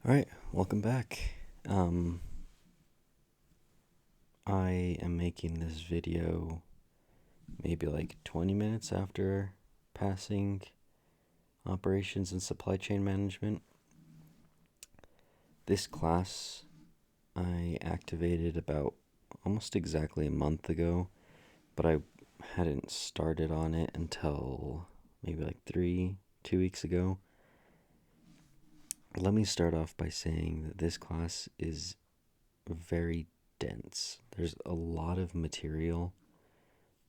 All right, welcome back. I am making this video maybe like 20 minutes after passing operations and supply chain management. This class I activated about almost exactly a month ago, but I hadn't started on it until maybe like 2 weeks ago. Let me start off by saying that this class is very dense. There's a lot of material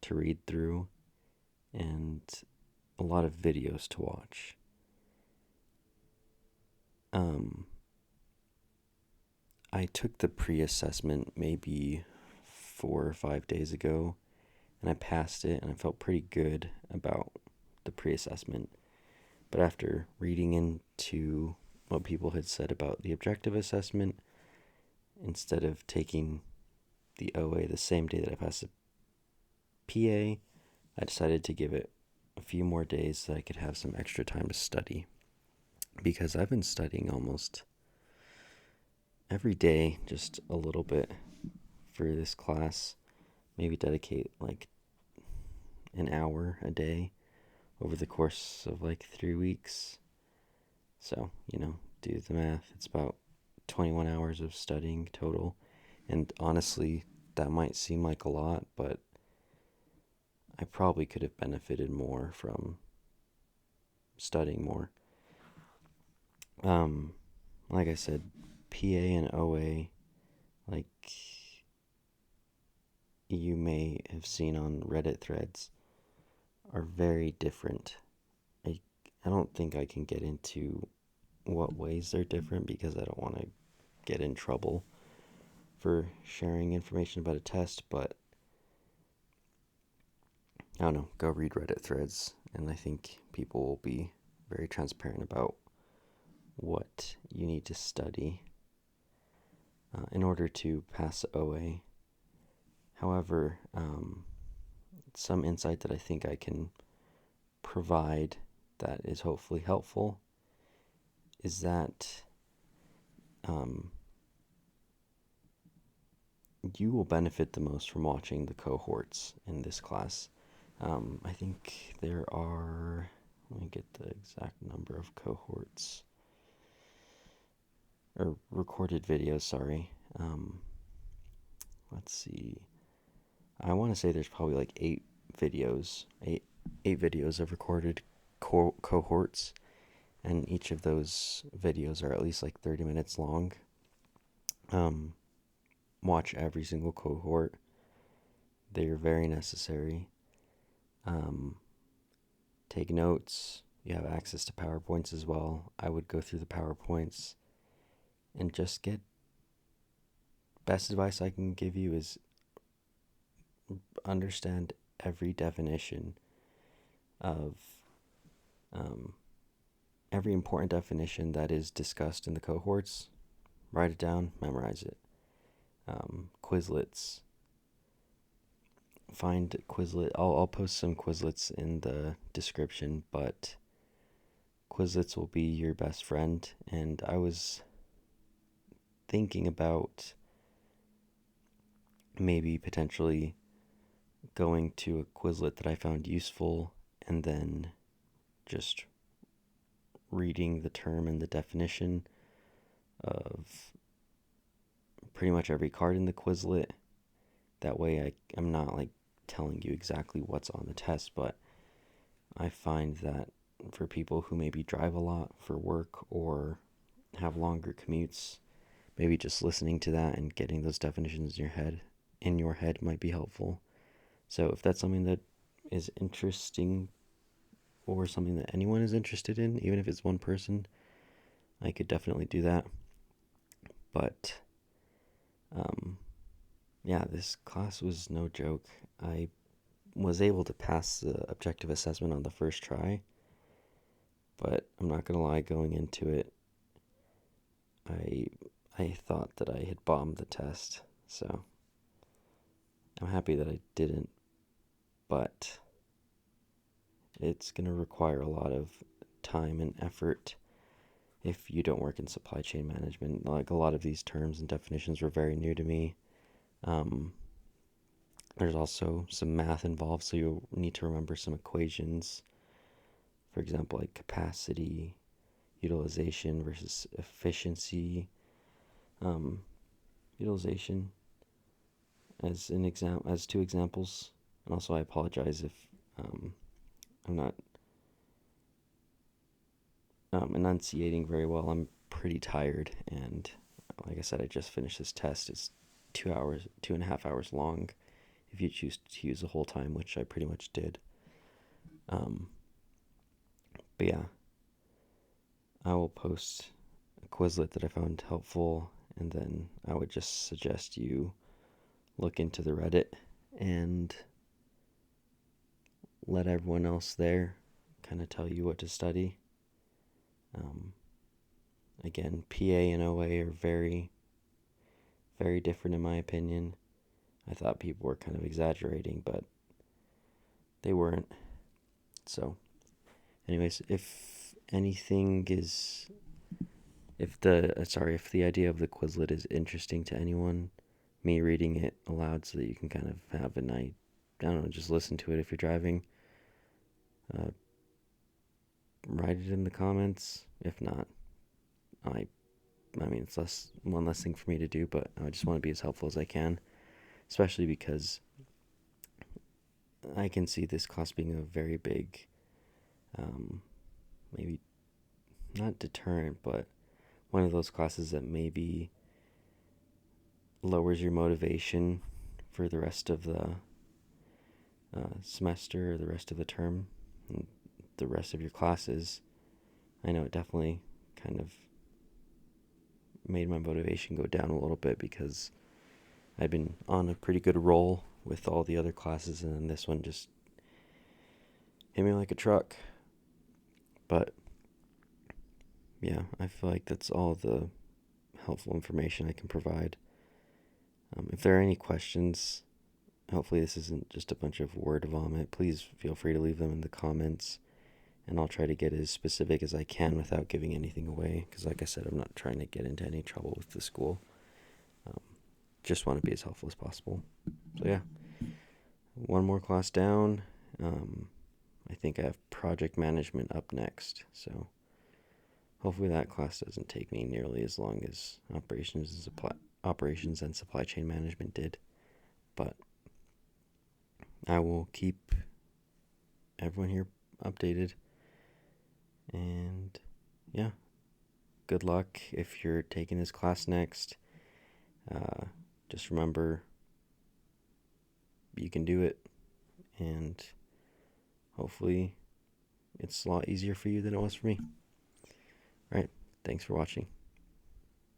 to read through and a lot of videos to watch. I took the pre-assessment maybe 4 or 5 days ago, and I passed it, and I felt pretty good about the pre-assessment. But after reading into what people had said about the objective assessment, instead of taking the OA the same day that I passed the PA, I decided to give it a few more days so that I could have some extra time to study. Because I've been studying almost every day, just a little bit for this class. Maybe dedicate like an hour a day over the course of like 3 weeks. So, do the math. It's about 21 hours of studying total. And honestly, that might seem like a lot, but I probably could have benefited more from studying more. Like I said, PA and OA, like you may have seen on Reddit threads, are very different. I don't think I can get into what ways they're different because I don't want to get in trouble for sharing information about a test, but I don't know, go read Reddit threads, and I think people will be very transparent about what you need to study in order to pass OA. However, some insight that I think I can provide that is hopefully helpful is that you will benefit the most from watching the cohorts in this class. I think there are, let me get the exact number of cohorts, or recorded videos, sorry. Let's see. I want to say there's probably like eight videos of recorded cohorts, and each of those videos are at least like 30 minutes long. Watch every single cohort. They are very necessary. Take notes. You have access to PowerPoints as well. I would go through the PowerPoints and just get, best advice I can give you is understand every definition of every important definition that is discussed in the cohorts. Write it down, memorize it. Quizlets. Find Quizlet. I'll post some Quizlets in the description, but Quizlets will be your best friend. And I was thinking about maybe potentially going to a Quizlet that I found useful and then just reading the term and the definition of pretty much every card in the Quizlet. That way I'm not like telling you exactly what's on the test, but I find that for people who maybe drive a lot for work or have longer commutes, maybe just listening to that and getting those definitions in your head might be helpful. So if that's something that is interesting or something that anyone is interested in, even if it's one person, I could definitely do that. But yeah, this class was no joke. I was able to pass the objective assessment on the first try, but I'm not gonna lie, going into it, I thought that I had bombed the test, so I'm happy that I didn't, but it's gonna require a lot of time and effort if you don't work in supply chain management. Like, a lot of these terms and definitions were very new to me. Um, there's also some math involved, so you'll need to remember some equations. For example, like capacity, utilization versus efficiency. Um, Utilization as two examples. And also, I apologize if I'm not enunciating very well. I'm pretty tired, and like I said, I just finished this test. It's 2 hours, 2.5 hours long, if you choose to use the whole time, which I pretty much did. But yeah, I will post a Quizlet that I found helpful, and then I would just suggest you look into the Reddit and let everyone else there kind of tell you what to study. Again, PA and OA are very, very different in my opinion. I thought people were kind of exaggerating, but they weren't. So, anyways, if anything is, if the idea of the Quizlet is interesting to anyone, me reading it aloud so that you can kind of have a night, I don't know, just listen to it if you're driving. Write it in the comments. If not, I mean, it's one less thing for me to do, but I just want to be as helpful as I can, especially because I can see this class being a very big, maybe not deterrent, but one of those classes that maybe lowers your motivation for the rest of the semester or the rest of the term and the rest of your classes. I know it definitely kind of made my motivation go down a little bit because I've been on a pretty good roll with all the other classes, and then this one just hit me like a truck. But yeah, I feel like that's all the helpful information I can provide. If there are any questions, hopefully this isn't just a bunch of word vomit, please feel free to leave them in the comments, and I'll try to get as specific as I can without giving anything away, because like I said, I'm not trying to get into any trouble with the school. Just want to be as helpful as possible. So yeah, one more class down. I think I have project management up next, so hopefully that class doesn't take me nearly as long as operations and supply chain management did. But I will keep everyone here updated. And yeah, good luck if you're taking this class next. Just remember, you can do it, and hopefully it's a lot easier for you than it was for me. All right, thanks for watching.